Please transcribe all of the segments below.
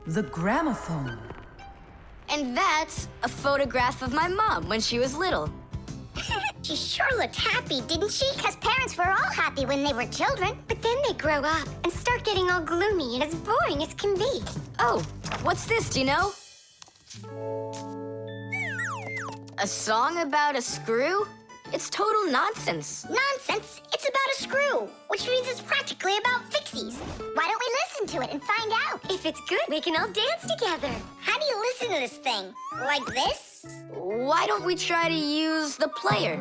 The gramophone. And that's a photograph of my mom when she was little. She sure looked happy, didn't she? Because parents were all happy when they were children. But then they grow up and start getting all gloomy and as boring as can be. Oh, what's this, do you know? A song about a screw? It's total nonsense. Nonsense? It's about a screw, which means it's practically about Fixies. Why don't we listen to it and find out? If it's good, we can all dance together. How do you listen to this thing? Like this? Why don't we try to use the player?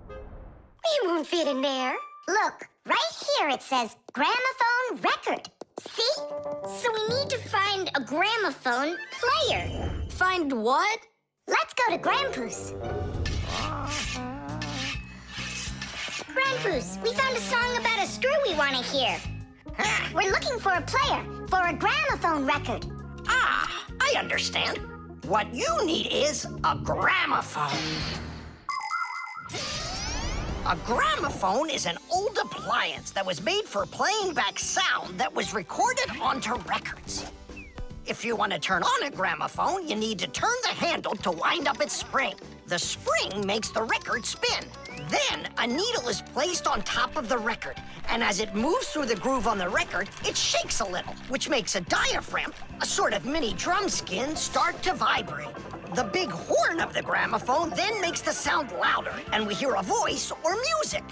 We won't fit in there. Look, right here it says gramophone record. See? So we need to find a gramophone player. Find what? Let's go to Grandpa's. Grandpa's, we found a song about a screw we want to hear. We're looking for a player for a gramophone record. Ah, I understand. What you need is a gramophone. A gramophone is an old appliance that was made for playing back sound that was recorded onto records. If you want to turn on a gramophone, you need to turn the handle to wind up its spring. The spring makes the record spin. Then a needle is placed on top of the record, and as it moves through the groove on the record, it shakes a little, which makes a diaphragm, a sort of mini drum skin, start to vibrate. The big horn of the gramophone then makes the sound louder, and we hear a voice or music.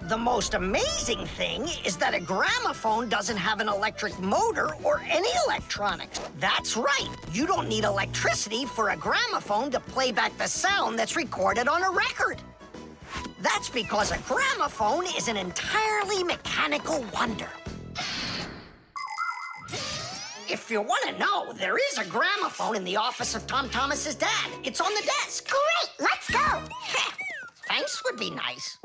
The most amazing thing is that a gramophone doesn't have an electric motor or any electronics. That's right. You don't need electricity for a gramophone to play back the sound that's recorded on a record. That's because a gramophone is an entirely mechanical wonder. If you want to know, there is a gramophone in the office of Tom Thomas's dad. It's on the desk. Great, let's go. Thanks would be nice.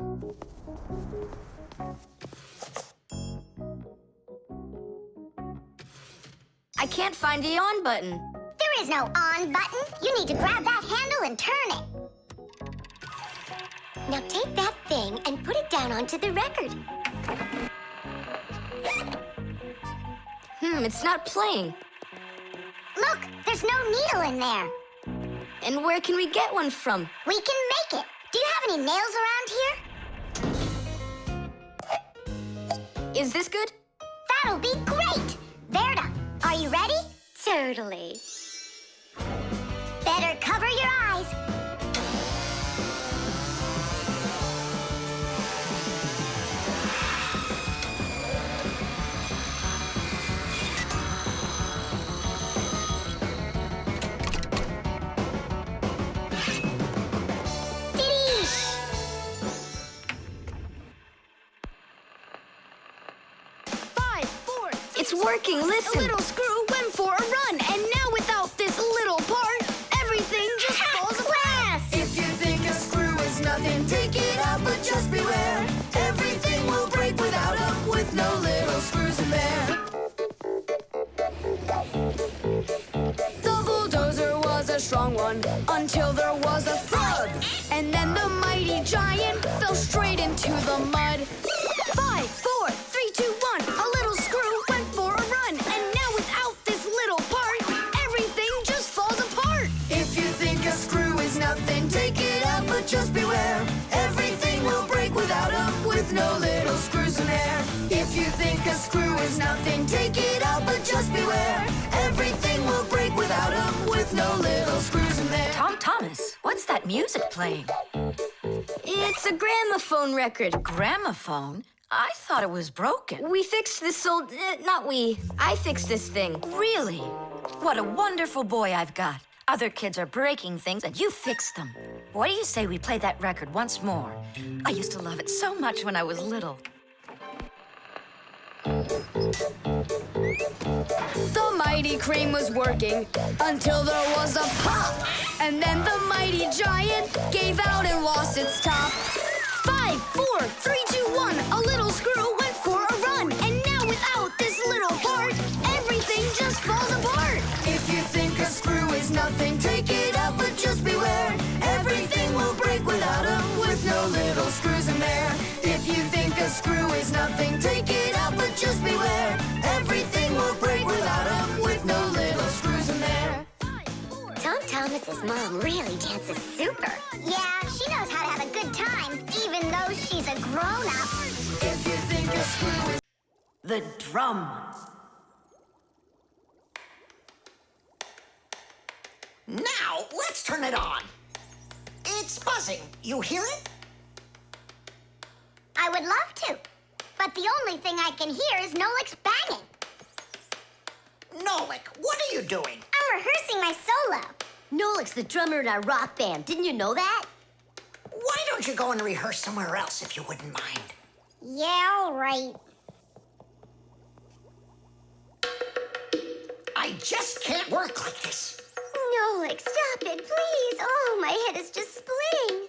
I can't find the on button. There is no on button. You need to grab that handle and turn it. Now take that thing and put it down onto the record. It's not playing. Look, there's no needle in there. And where can we get one from? We can make it. Do you have any nails around here? Is this good? That'll be great. Verda, are you ready? Totally. Better cover your eyes. It's working, listen. A little screw went for a run, and now without this little part, everything just falls apart. If you think a screw is nothing, take it out, but just beware. Everything will break without them, with no little screws in there. The bulldozer was a strong one, until there was a thud. And then the mighty giant fell straight into the mud. 5, 4, 3, 2, 1, a little screw went for a run, and now without this little part, everything just falls apart. If you think a screw is nothing, take it out, but just beware. Everything will break without them, with no little screws in there. If you think a screw is nothing, take it out, but just beware. Everything will break without them, with no little screws in there. Tom Thomas, what's that music playing? It's a gramophone record. Gramophone? I thought it was broken. We fixed this old... not we. I fixed this thing. Really? What a wonderful boy I've got. Other kids are breaking things and you fix them. What do you say we play that record once more? I used to love it so much when I was little. The mighty crane was working until there was a pop. And then the mighty giant gave out and lost its top. 5, 4, 3, 2, 1, a little screw went for a run. And now without this little part, everything just falls apart. If you think a screw is nothing, take it out, but just beware. Everything will break without them, with no little screws in there. If you think a screw is nothing, take it out, but just beware. Everything will break Thomas's mom really dances super. Yeah, she knows how to have a good time, even though she's a grown-up. If you think a screw is The drum. Now, let's turn it on. It's buzzing. You hear it? I would love to, but the only thing I can hear is Nolik's banging. Nolik, what are you doing? I'm rehearsing my solo. Nolik's the drummer in our rock band. Didn't you know that? Why don't you go and rehearse somewhere else if you wouldn't mind? Yeah, all right. I just can't work like this. Nolik, stop it, please. Oh, my head is just splitting.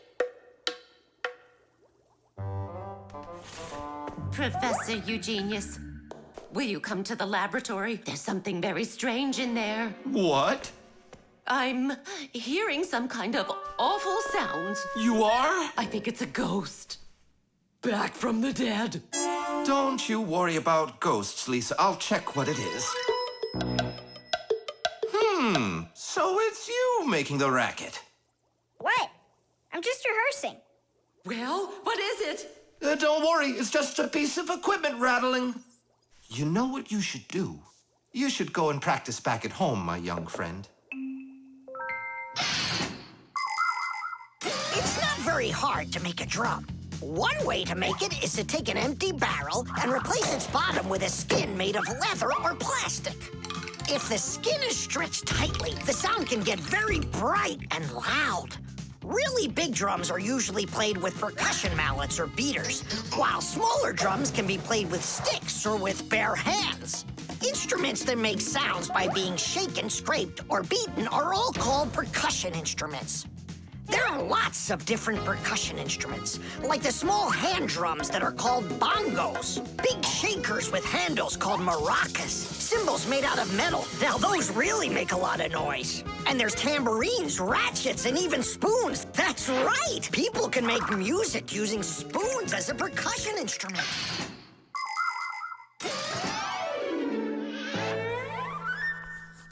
Professor Eugenius, will you come to the laboratory? There's something very strange in there. What? I'm hearing some kind of awful sounds. You are? I think it's a ghost. Back from the dead. Don't you worry about ghosts, Lisa. I'll check what it is. So it's you making the racket. What? I'm just rehearsing. Well, what is it? Don't worry, it's just a piece of equipment rattling. You know what you should do? You should go and practice back at home, my young friend. It's not very hard to make a drum. One way to make it is to take an empty barrel and replace its bottom with a skin made of leather or plastic. If the skin is stretched tightly, the sound can get very bright and loud. Really big drums are usually played with percussion mallets or beaters, while smaller drums can be played with sticks or with bare hands. Instruments that make sounds by being shaken, scraped, or beaten are all called percussion instruments. There are lots of different percussion instruments, like the small hand drums that are called bongos, big shakers with handles called maracas, cymbals made out of metal. Now those really make a lot of noise. And there's tambourines, ratchets, and even spoons. That's right! People can make music using spoons as a percussion instrument.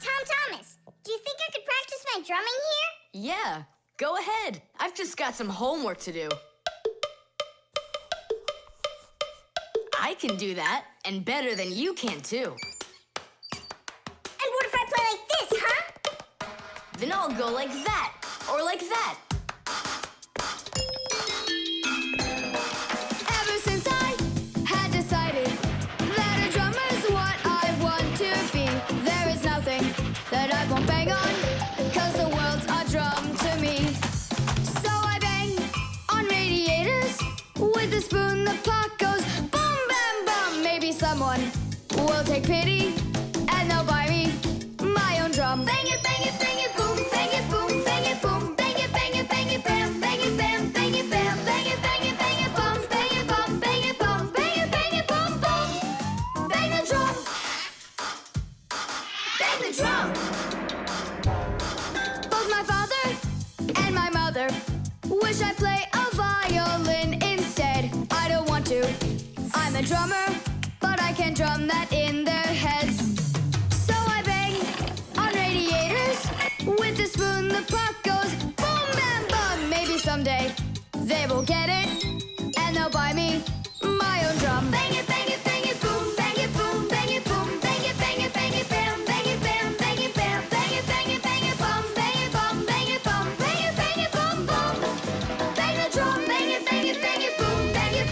Tom Thomas, do you think I could practice my drumming here? Yeah, go ahead. I've just got some homework to do. I can do that, and better than you can, too. And what if I play like this, huh? Then I'll go like that, or like that. Ever since I had decided that a drummer's what I want to be, there is nothing that I won't bang on, 'cause the world's a drum to me. So I bang on radiators with the spoon, the pot goes boom, bam, bum. Maybe someone will take pity and they'll buy me my own drum. Bang it, bang it, bang it, boom, bang it, boom, bang it, boom, bang it, bang it, bang it, bam, bang it, bam, bang it, bam, bang it, bang it, bang it, bum, bang it, bum, bang it, bum, bang it, bang it, bum, bum. Bang the drum. Bang the drum. Both my father and my mother wish I play a violin instead. I don't want to. I'm a drummer, but I can't drum that in their heads. So I bang on radiators with the spoon, the pot goes boom, bam, bum. Maybe someday they will get it and they'll buy me my own drum. Bang it, bang it, bang it, boom, bang it, boom, bang it, boom, bang it, bang it, bang it, bam, bang it, bam, bang it, bam, bang it, bang it, bang it, bum, bang it, bum, bang it, bum, bang it, bum, bum. Bang the drum, bang it, boom, bang it, boom, bang it,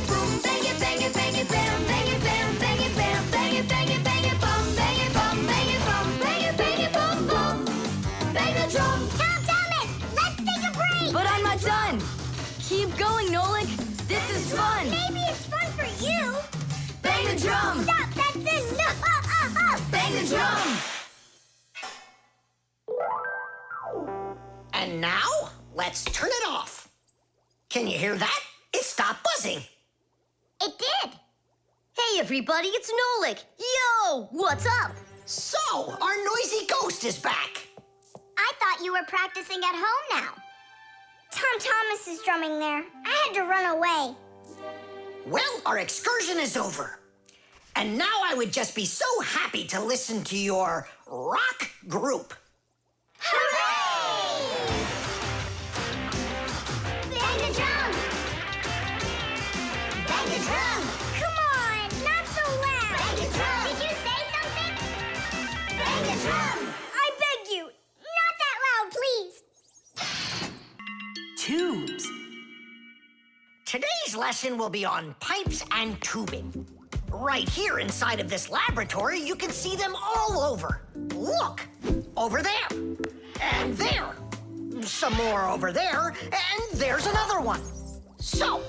boom, bang it, bang it, bang it, bam, bang it, bam, bang it, bam, bang it, bang it, bang it, bum, bang it, bum, bang it, bum, bang it, bang it, bum, bum. Bang the drum. Tom Thomas, let's take a break! But I'm not done. Keep going, Nolik. This is fun. Maybe it's fun for you. Bang the drum. Stop, that's it. No, Bang the drum. And now, let's turn it off. Can you hear that? It stopped buzzing. It did. Hey, everybody, it's Nolik. Yo, what's up? So, our noisy ghost is back. I thought you were practicing at home now. Tom Thomas is drumming there. I had to run away. Well, our excursion is over. And now I would just be so happy to listen to your rock group. Hooray! I beg you, not that loud, please. Tubes. Today's lesson will be on pipes and tubing. Right here inside of this laboratory, you can see them all over. Look, over there, and there. Some more over there, and there's another one. So,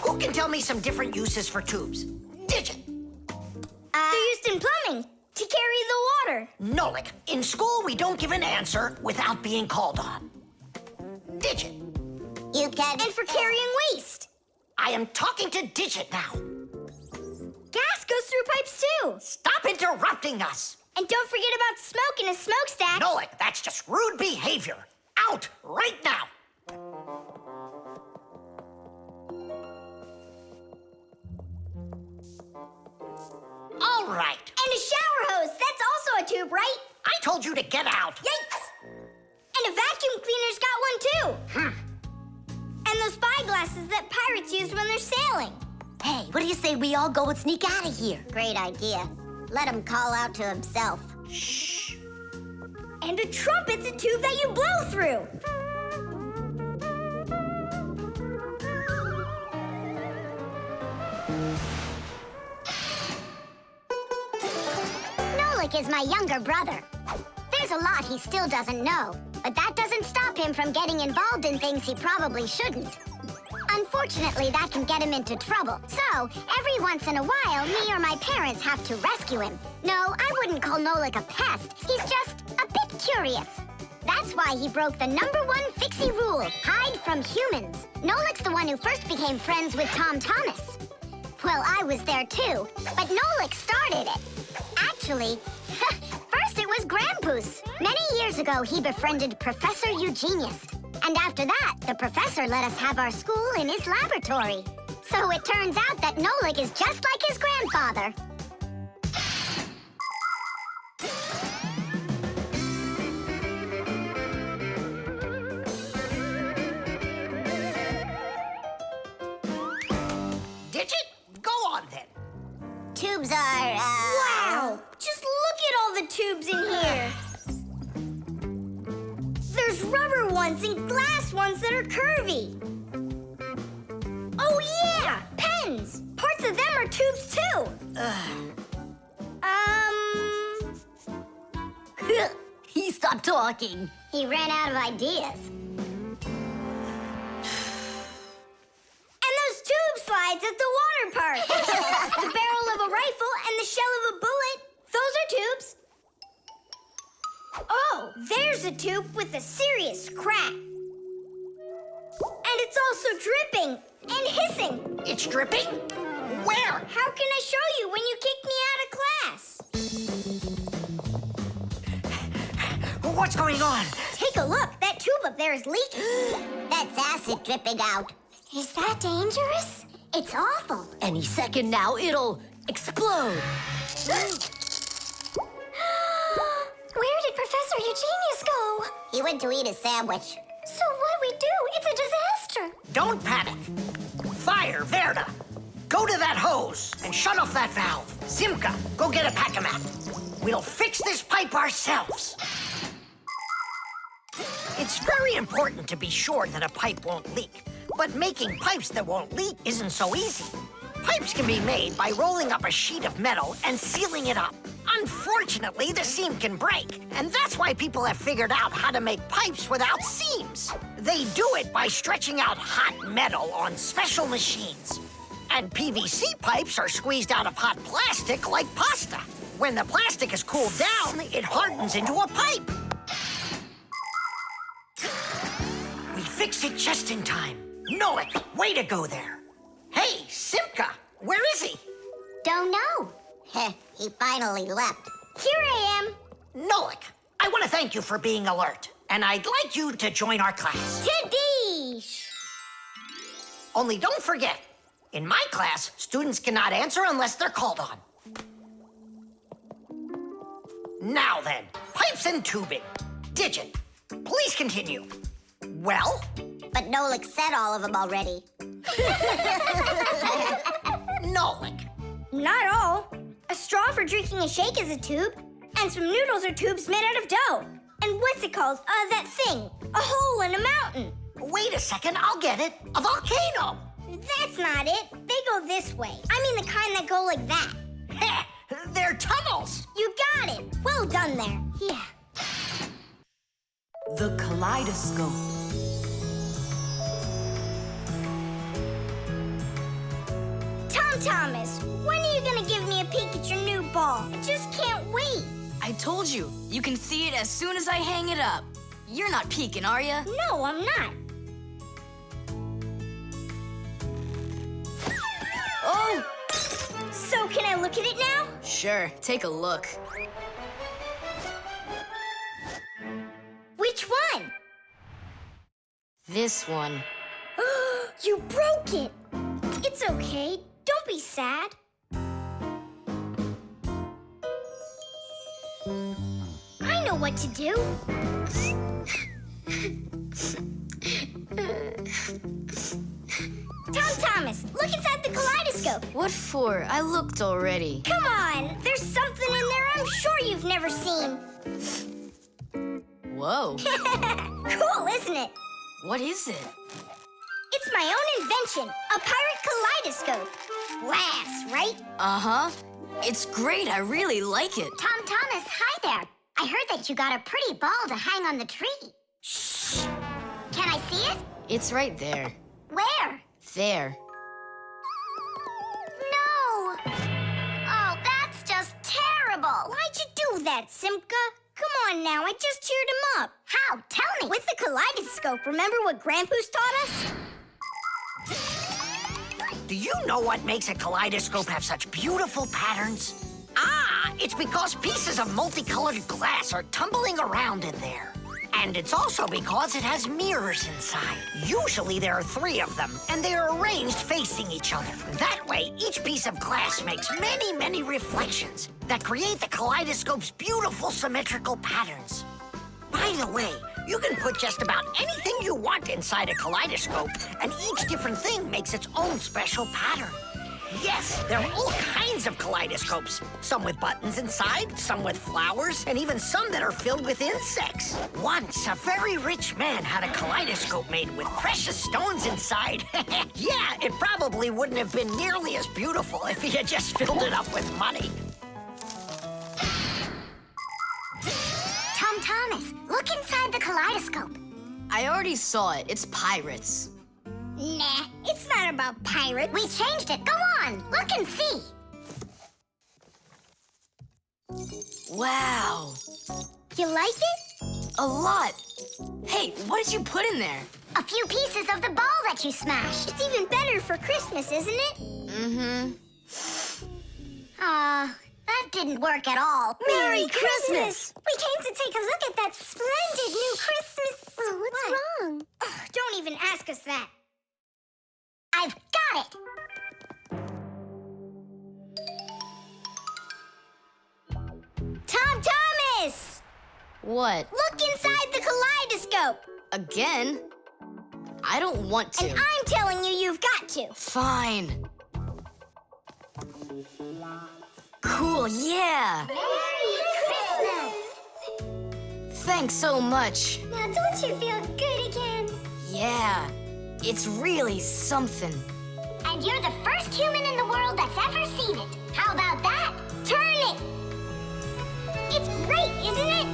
who can tell me some different uses for tubes? Digit. They're used in plumbing to carry the water. Nolik, in school we don't give an answer without being called on. Digit. You can. And for carrying waste. I am talking to Digit now. Gas goes through pipes too. Stop interrupting us. And don't forget about smoke in a smokestack. Nolik, that's just rude behavior. Out right now. All right. And a shower hose. That's also a tube, right? I told you to get out. Yikes! And a vacuum cleaner's got one too. And those spyglasses that pirates use when they're sailing. Hey, what do you say we all go and sneak out of here? Great idea. Let him call out to himself. Shh. And a trumpet's a tube that you blow through. Nolik is my younger brother. There's a lot he still doesn't know, but that doesn't stop him from getting involved in things he probably shouldn't. Unfortunately, that can get him into trouble. So, every once in a while, me or my parents have to rescue him. No, I wouldn't call Nolik a pest. He's just a bit curious. That's why he broke the #1 Fixie rule, hide from humans. Nolik's the one who first became friends with Tom Thomas. Well, I was there too, but Nolik started it. Actually, first it was Grampus. Many years ago, he befriended Professor Eugenius. And after that, the professor let us have our school in his laboratory. So it turns out that Nolik is just like his grandfather. Digit, go on then. Tubes are, Wow! Just look at all the tubes in here. There's rubber ones and glass ones that are curvy. Oh, yeah! Pens! Parts of them are tubes, too. He stopped talking. He ran out of ideas. And those tube slides at the water park. The barrel of a rifle and the shell of a bullet. Those are tubes. Oh, there's a tube with a serious crack. And it's also dripping and hissing. It's dripping? Where? How can I show you when you kicked me out of class? What's going on? Take a look. That tube up there is leaking. That's acid dripping out. Is that dangerous? It's awful. Any second now, it'll explode. Where did Professor Eugenius go? He went to eat a sandwich. So what do we do? It's a disaster. Don't panic. Fire, Verda. Go to that hose and shut off that valve. Simka, go get a pack-a-mat. We'll fix this pipe ourselves. It's very important to be sure that a pipe won't leak. But making pipes that won't leak isn't so easy. Pipes can be made by rolling up a sheet of metal and sealing it up. Unfortunately, the seam can break, and that's why people have figured out how to make pipes without seams. They do it by stretching out hot metal on special machines. And PVC pipes are squeezed out of hot plastic like pasta. When the plastic is cooled down, it hardens into a pipe. We fixed it just in time. Nolik, way to go there. Hey, Simka, where is he? Don't know. He finally left. Here I am. Nolik, I want to thank you for being alert, and I'd like you to join our class. Tadish! Only don't forget, in my class, students cannot answer unless they're called on. Now then, pipes and tubing. Digit, please continue. Well? But Nolik said all of them already. Nolik. Not all. A straw for drinking a shake is a tube. And some noodles or tubes made out of dough. And what's it called? That thing. A hole in a mountain. Wait a second, I'll get it. A volcano. That's not it. They go this way. I mean the kind that go like that. Heh, they're tunnels. You got it. Well done there. Yeah. The Kaleidoscope. Tom Thomas, when are you gonna give me a peek at your new ball? I just can't wait. I told you, you can see it as soon as I hang it up. You're not peeking, are you? No, I'm not. Oh! So can I look at it now? Sure, take a look. Which one? This one. You broke it. It's okay. Don't be sad. I know what to do. Tom Thomas, look inside the kaleidoscope. What for? I looked already. Come on, there's something in there I'm sure you've never seen. Whoa. Cool, isn't it? What is it? It's my own invention, a pirate kaleidoscope. Laughs, right? Uh-huh. It's great. I really like it. Tom Thomas, hi there. I heard that you got a pretty ball to hang on the tree. Shh. Can I see it? It's right there. Where? There. No. Oh, that's just terrible. Why'd you do that, Simka? Come on now, I just cheered him up. How? Tell me. With the kaleidoscope, remember what Grandpa's taught us? Do you know what makes a kaleidoscope have such beautiful patterns? Ah, it's because pieces of multicolored glass are tumbling around in there. And it's also because it has mirrors inside. Usually there are 3 of them, and they are arranged facing each other. That way, each piece of glass makes many, many reflections that create the kaleidoscope's beautiful symmetrical patterns. By the way, you can put just about anything you want inside a kaleidoscope, and each different thing makes its own special pattern. Yes, there are all kinds of kaleidoscopes. Some with buttons inside, some with flowers, and even some that are filled with insects. Once, a very rich man had a kaleidoscope made with precious stones inside. Yeah, it probably wouldn't have been nearly as beautiful if he had just filled it up with money. Tom Thomas, look inside the kaleidoscope. I already saw it. It's pirates. Nah, it's not about pirates. We changed it. Go on, look and see. Wow. You like it? A lot. Hey, what did you put in there? A few pieces of the ball that you smashed. It's even better for Christmas, isn't it? Mm-hmm. That didn't work at all. Merry Christmas! We came to take a look at that splendid new Christmas... Oh, what's wrong? Oh, don't even ask us that. I've got it. Tom Thomas! What? Look inside the kaleidoscope! Again? I don't want to. And I'm telling you, you've got to. Fine. Cool, yeah. Merry Christmas! Thanks so much. Now don't you feel good again? Yeah, it's really something. And you're the first human in the world that's ever seen it. How about that? Turn it! It's great, isn't it?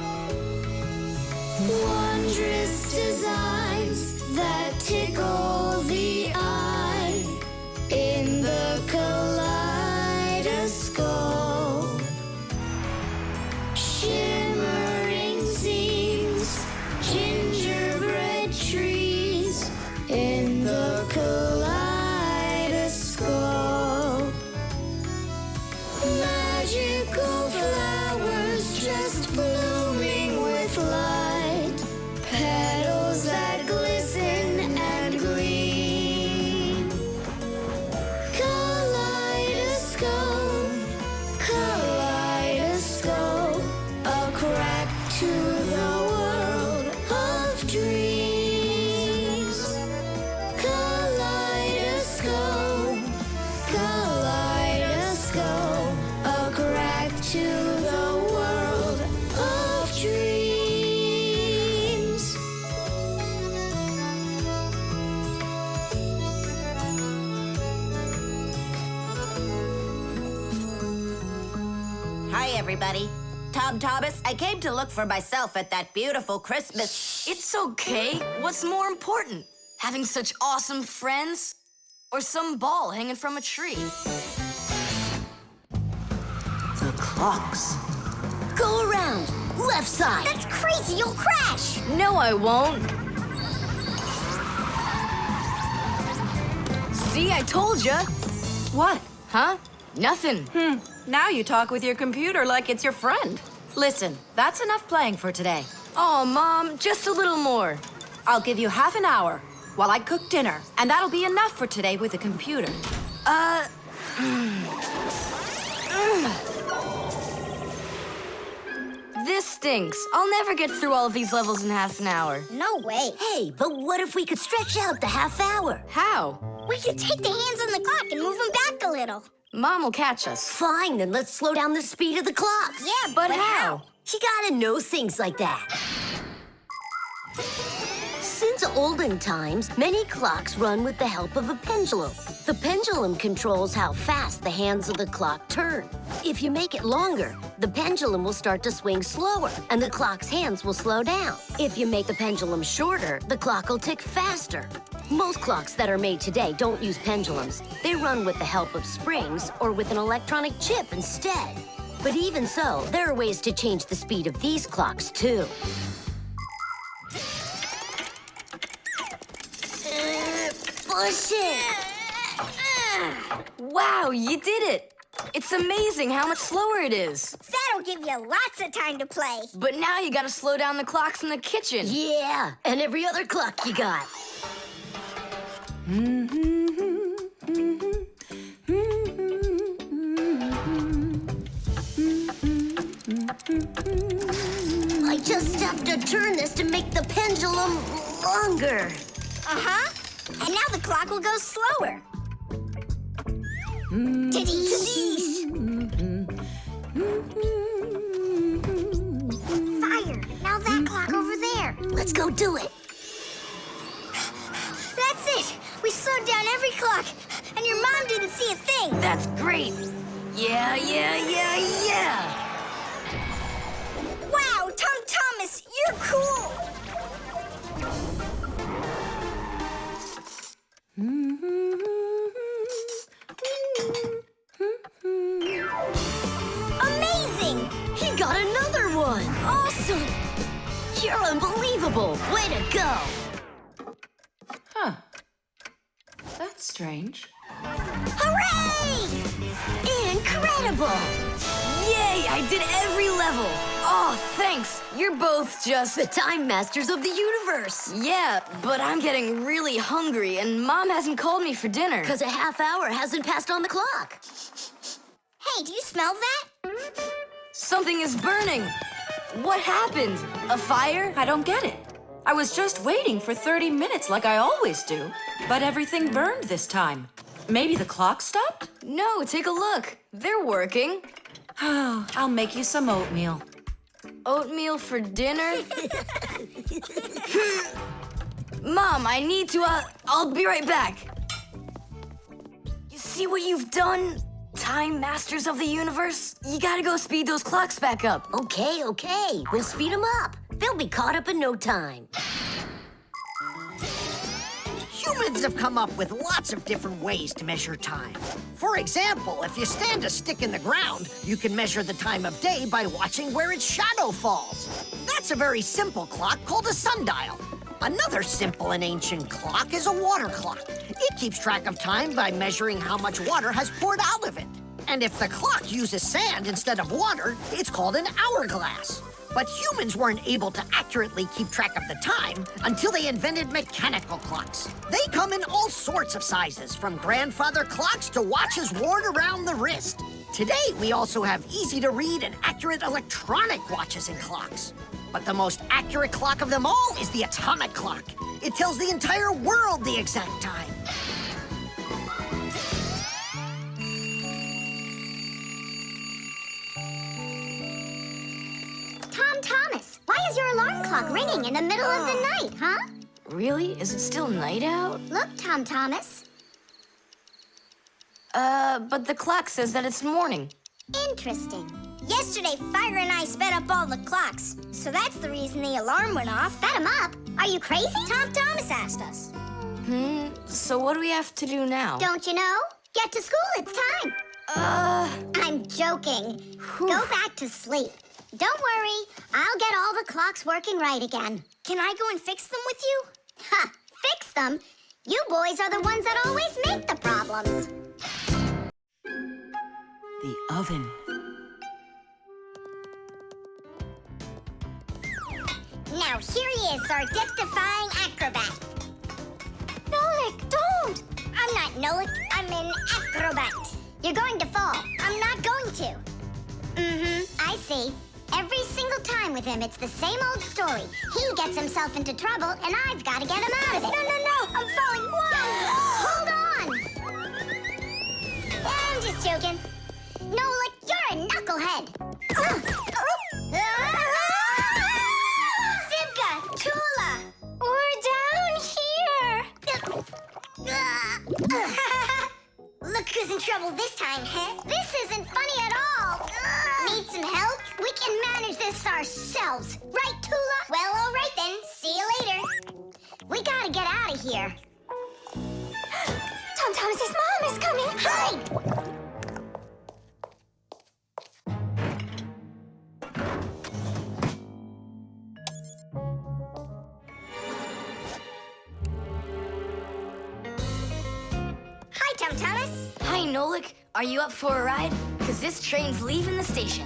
Wondrous designs that tickle the eye in the kaleidoscope. Shimmering scenes, gingerbread trees in the kaleidoscope. Magical flowers just blooming with light, petals that glisten and gleam. Kaleidoscope, kaleidoscope, a crack to the world of dreams. Kaleidoscope, kaleidoscope, a crack to the world Hey, everybody. Tom Thomas, I came to look for myself at that beautiful Christmas. It's okay. What's more important? Having such awesome friends? Or some ball hanging from a tree? The clocks. Go around. Left side. That's crazy, you'll crash! No, I won't. See, I told ya. What? Huh? Nothing. Now you talk with your computer like it's your friend. Listen, that's enough playing for today. Oh, Mom, just a little more. I'll give you half an hour while I cook dinner, and that'll be enough for today with the computer. This stinks. I'll never get through all of these levels in half an hour. No way. Hey, but what if we could stretch out the half hour? How? We could take the hands on the clock and move them back a little. Mom will catch us. Fine, then let's slow down the speed of the clocks. Yeah, But how? You gotta know things like that. Since olden times, many clocks run with the help of a pendulum. The pendulum controls how fast the hands of the clock turn. If you make it longer, the pendulum will start to swing slower, and the clock's hands will slow down. If you make the pendulum shorter, the clock will tick faster. Most clocks that are made today don't use pendulums. They run with the help of springs or with an electronic chip instead. But even so, there are ways to change the speed of these clocks, too. Push it! Wow, you did it! It's amazing how much slower it is. that'll give you lots of time to play. But now you gotta slow down the clocks in the kitchen. Yeah, and every other clock you got. I just have to turn this to make the pendulum longer. Uh-huh. And now the clock will go slower. Tadee! Fire! Now that clock over there. Let's go do it. That's it! We slowed down every clock, and your mom didn't see a thing. That's great. Yeah. Wow, Tom Thomas, you're cool! Amazing! He got another one. Awesome! You're unbelievable. Way to go. Huh. That's strange. Hooray! Incredible. Yay, I did every level. Oh, thanks. You're both just... The time masters of the universe. Yeah, but I'm getting really hungry, and Mom hasn't called me for dinner. Because a half hour hasn't passed on the clock. Hey, do you smell that? Something is burning. What happened? A fire? I don't get it. I was just waiting for 30 minutes like I always do, but everything burned this time. Maybe the clock stopped? No, take a look. They're working. I'll make you some oatmeal. Oatmeal for dinner? Mom, I need to, I'll be right back. You see what you've done? Time masters of the universe? You gotta go speed those clocks back up. Okay. We'll speed them up. They'll be caught up in no time. Humans have come up with lots of different ways to measure time. For example, if you stand a stick in the ground, you can measure the time of day by watching where its shadow falls. That's a very simple clock called a sundial. Another simple and ancient clock is a water clock. It keeps track of time by measuring how much water has poured out of it. And if the clock uses sand instead of water, it's called an hourglass. But humans weren't able to accurately keep track of the time until they invented mechanical clocks. They come in all sorts of sizes, from grandfather clocks to watches worn around the wrist. Today, we also have easy-to-read and accurate electronic watches and clocks. But the most accurate clock of them all is the atomic clock. It tells the entire world the exact time. Tom Thomas, why is your alarm clock ringing in the middle of the night, huh? Really? Is it still night out? Look, Tom Thomas. But the clock says that it's morning. Interesting. Yesterday, Fire and I sped up all the clocks, so that's the reason the alarm went off. Sped him up? Are you crazy? Tom Thomas asked us. So what do we have to do now? Don't you know? Get to school, it's time. I'm joking. Go back to sleep. Don't worry, I'll get all the clocks working right again. Can I go and fix them with you? Ha! Fix them? You boys are the ones that always make the problems. The oven. Now here he is, our death-defying acrobat. Nolik, don't! I'm not Nolik, I'm an acrobat. You're going to fall. I'm not going to. I see. Every single time with him, it's the same old story. He gets himself into trouble, and I've got to get him out of it. No, I'm falling. Whoa! Hold on! I'm just joking. Nolik, you're a knucklehead. Simka, Tula, we're down here. Look who's in trouble this time, huh? This isn't funny at all. Need some help? We can manage this ourselves. Right, Tula? Well, all right then. See you later. We gotta get out of here. Tom Thomas's mom is coming. Hide! Hi, Tom Thomas. Hi, Nolik. Are you up for a ride? Because this train's leaving the station.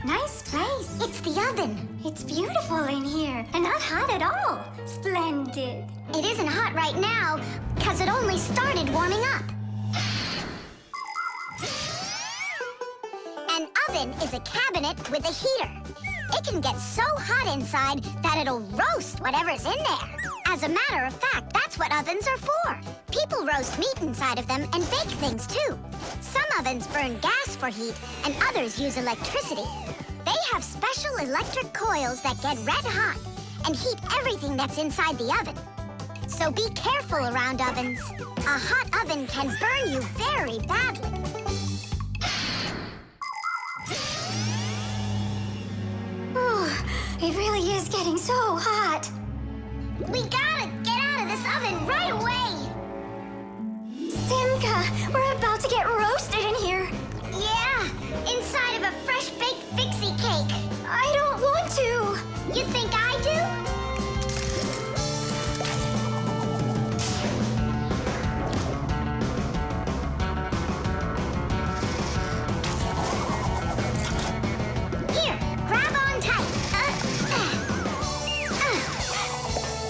Nice place. It's the oven. It's beautiful in here and not hot at all. Splendid. It isn't hot right now, because it only started warming up. An oven is a cabinet with a heater. It can get so hot inside that it'll roast whatever's in there. As a matter of fact, that's what ovens are for. People roast meat inside of them and bake things too. Some ovens burn gas for heat and others use electricity. They have special electric coils that get red hot and heat everything that's inside the oven. So be careful around ovens. A hot oven can burn you very badly. It really is getting so hot. We gotta get out of this oven right away! Simka, we're about to get roasted in here. Yeah, inside of a fresh-baked Fixie cake. I don't want to. You think I do? Here, grab on tight.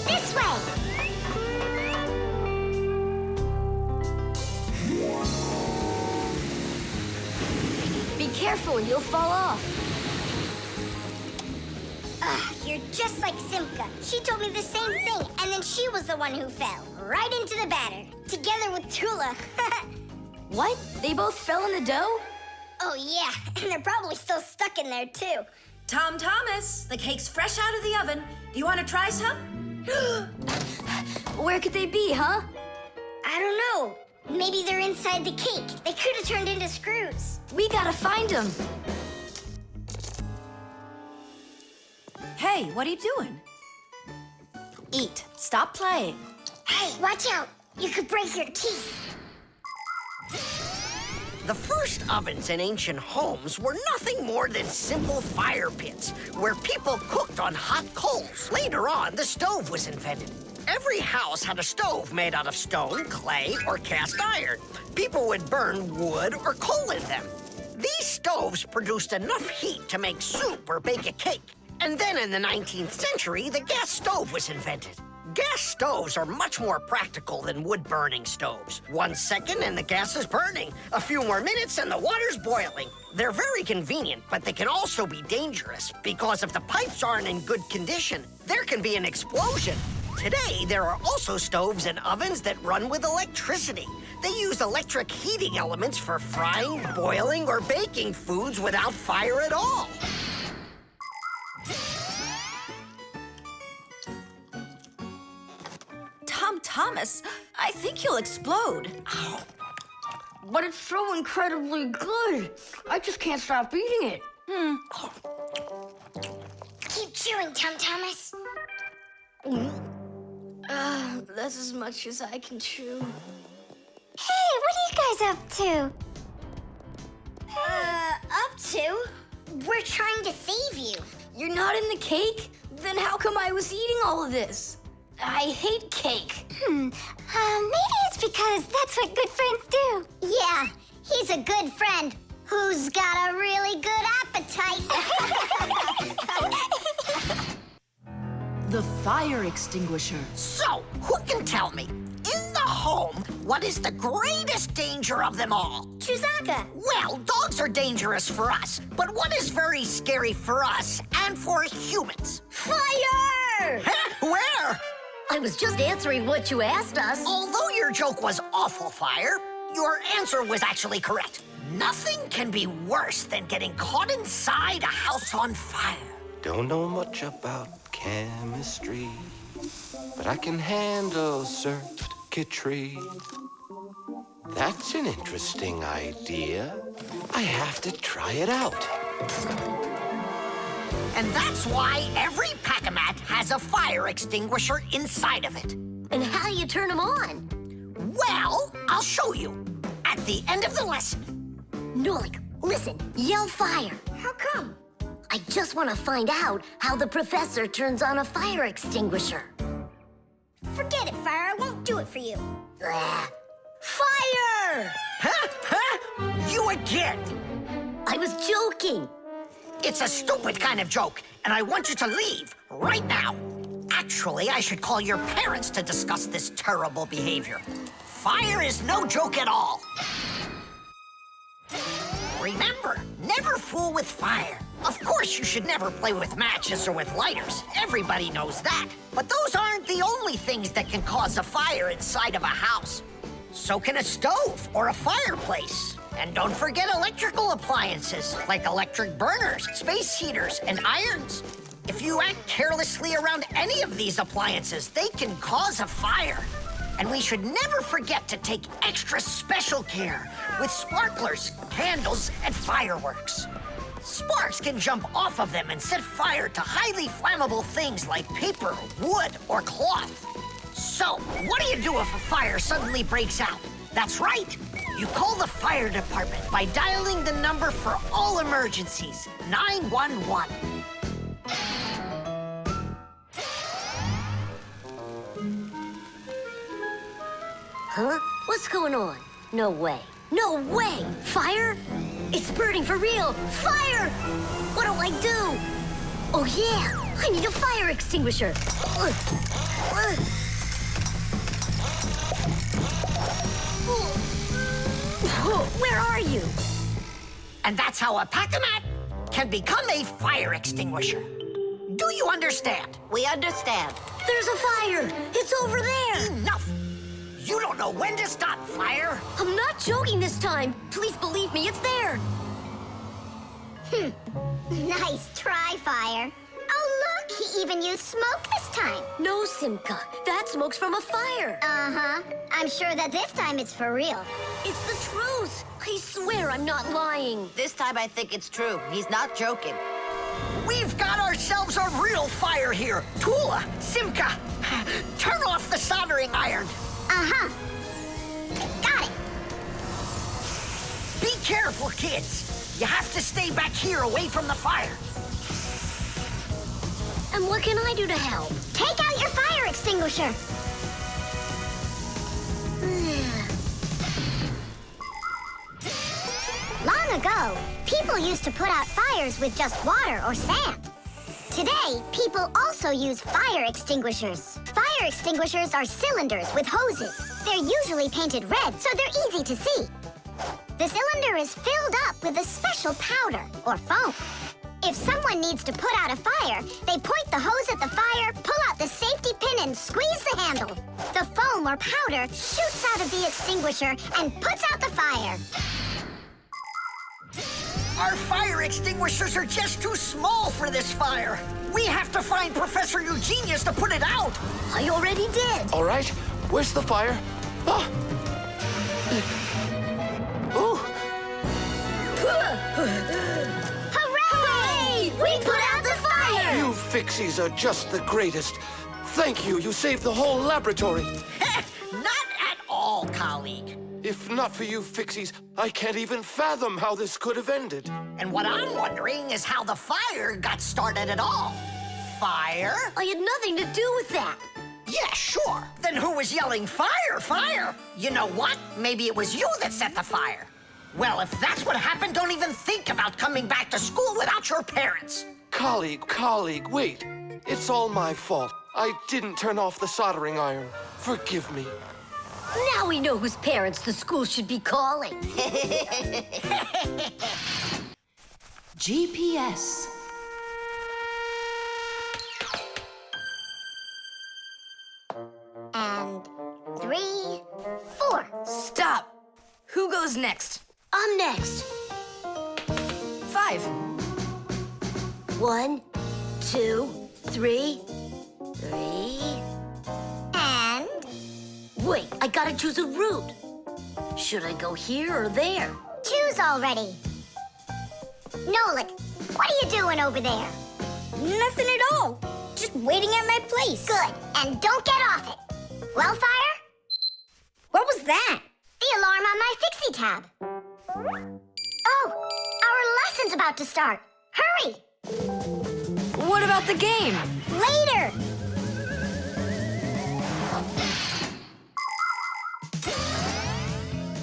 This way. Be careful, you'll fall off. You're just like Simka. She told me the same thing, and then she was the one who fell. Right into the batter. Together with Tula. What? They both fell in the dough? Oh, yeah. And they're probably still stuck in there, too. Tom Thomas, the cake's fresh out of the oven. Do you want to try some? Where could they be, huh? I don't know. Maybe they're inside the cake. They could have turned into screws. We gotta find them. Hey, what are you doing? Eat. Stop playing. Hey, watch out. You could break your teeth. The first ovens in ancient homes were nothing more than simple fire pits where people cooked on hot coals. Later on, the stove was invented. Every house had a stove made out of stone, clay, or cast iron. People would burn wood or coal in them. These stoves produced enough heat to make soup or bake a cake. And then in the 19th century, the gas stove was invented. Gas stoves are much more practical than wood-burning stoves. 1 second and the gas is burning. A few more minutes and the water's boiling. They're very convenient, but they can also be dangerous because if the pipes aren't in good condition, there can be an explosion. Today, there are also stoves and ovens that run with electricity. They use electric heating elements for frying, boiling, or baking foods without fire at all. Tom Thomas, I think you'll will explode. But it's so incredibly good. I just can't stop eating it. Keep chewing, Tum Thomas. That's as much as I can chew. Hey, what are you guys up to? Up to? We're trying to save you. You're not in the cake? Then how come I was eating all of this? I hate cake. Maybe it's because that's what good friends do. Yeah, he's a good friend who's got a really good appetite. The fire extinguisher. So, who can tell me, in the home, what is the greatest danger of them all? Chuzaka. Well, dogs are dangerous for us, but what is very scary for us and for humans? Fire! Huh? Where? I was just answering what you asked us. Although your joke was awful, Fire, your answer was actually correct. Nothing can be worse than getting caught inside a house on fire. Don't know much about chemistry, but I can handle circuitry. That's an interesting idea. I have to try it out. And that's why every Pac-a-mat has a fire extinguisher inside of it. And how do you turn them on? Well, I'll show you at the end of the lesson. Nolik, listen, yell fire. How come? I just want to find out how the professor turns on a fire extinguisher. Forget it, Fire. I won't do it for you. Fire! Huh? Huh? You again. I was joking. It's a stupid kind of joke, and I want you to leave right now. Actually, I should call your parents to discuss this terrible behavior. Fire is no joke at all. Remember, never fool with fire. Of course, you should never play with matches or with lighters. Everybody knows that. But those aren't the only things that can cause a fire inside of a house. So can a stove or a fireplace. And don't forget electrical appliances, like electric burners, space heaters, and irons. If you act carelessly around any of these appliances, they can cause a fire. And we should never forget to take extra special care with sparklers, candles, and fireworks. Sparks can jump off of them and set fire to highly flammable things like paper, wood, or cloth. So, what do you do if a fire suddenly breaks out? That's right. You call the fire department by dialing the number for all emergencies, 911. Huh? What's going on? No way. No way! Fire? It's burning for real! Fire! What do I do? Oh, yeah! I need a fire extinguisher! Where are you? And that's how a Pac-a-mat can become a fire extinguisher. Do you understand? We understand. There's a fire! It's over there! Enough! You don't know when to stop fire. I'm not joking this time. Please believe me, it's there. Nice try, Fire. Oh, look, he even used smoke this time. No, Simka. That smoke's from a fire. Uh-huh. I'm sure that this time it's for real. It's the truth. I swear I'm not lying. This time I think it's true. He's not joking. We've got ourselves a real fire here. Tula, Simka, turn off the soldering iron. Uh-huh. Got it. Be careful, kids. You have to stay back here away from the fire. And what can I do to help? Take out your fire extinguisher. Long ago, people used to put out fires with just water or sand. Today, people also use fire extinguishers. Fire extinguishers are cylinders with hoses. They're usually painted red, so they're easy to see. The cylinder is filled up with a special powder, or foam. If someone needs to put out a fire, they point the hose at the fire, pull out the safety pin, and squeeze the handle. The foam or powder shoots out of the extinguisher and puts out the fire. Our fire extinguishers are just too small for this fire. We have to find Professor Eugenius to put it out. I already did. All right, where's the fire? Ah! Oh! Hooray! We put out the fire! You Fixies are just the greatest. Thank you. You saved the whole laboratory. Not at all, colleague. If not for you Fixies, I can't even fathom how this could have ended. And what I'm wondering is how the fire got started at all. Fire? I had nothing to do with that. Yeah, sure. Then who was yelling, fire, fire? You know what? Maybe it was you that set the fire. Well, if that's what happened, don't even think about coming back to school without your parents. Colleague, wait. It's all my fault. I didn't turn off the soldering iron. Forgive me. Now we know whose parents the school should be calling. GPS. And 3, 4. Stop. Who goes next? I'm next. 5. 1, 2, 3. 3. And Wait, I gotta choose a route. Should I go here or there? choose already. Nolik, what are you doing over there? Nothing at all. Just waiting at my place. Good, and don't get off it. Well, Fire? What was that? The alarm on my Fixie Tab. Oh, our lesson's about to start. Hurry! What about the game? Later.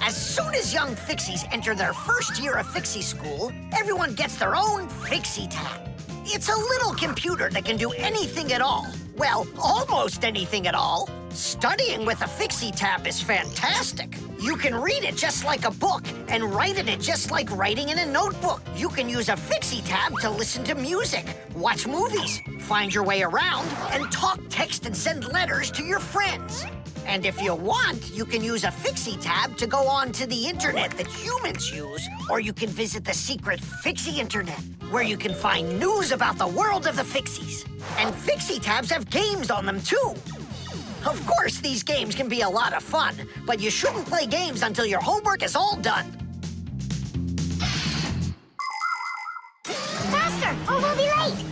As soon as young Fixies enter their first year of Fixie school, everyone gets their own Fixie Tab. It's a little computer that can do anything at all. Well, almost anything at all. Studying with a Fixie Tab is fantastic. You can read it just like a book and write in it just like writing in a notebook. You can use a Fixie Tab to listen to music, watch movies, find your way around, and talk, text, and send letters to your friends. And if you want, you can use a Fixie Tab to go on to the internet that humans use, or you can visit the secret Fixie Internet, where you can find news about the world of the Fixies. And Fixie Tabs have games on them, too. Of course, these games can be a lot of fun, but you shouldn't play games until your homework is all done. Faster, or we'll be late.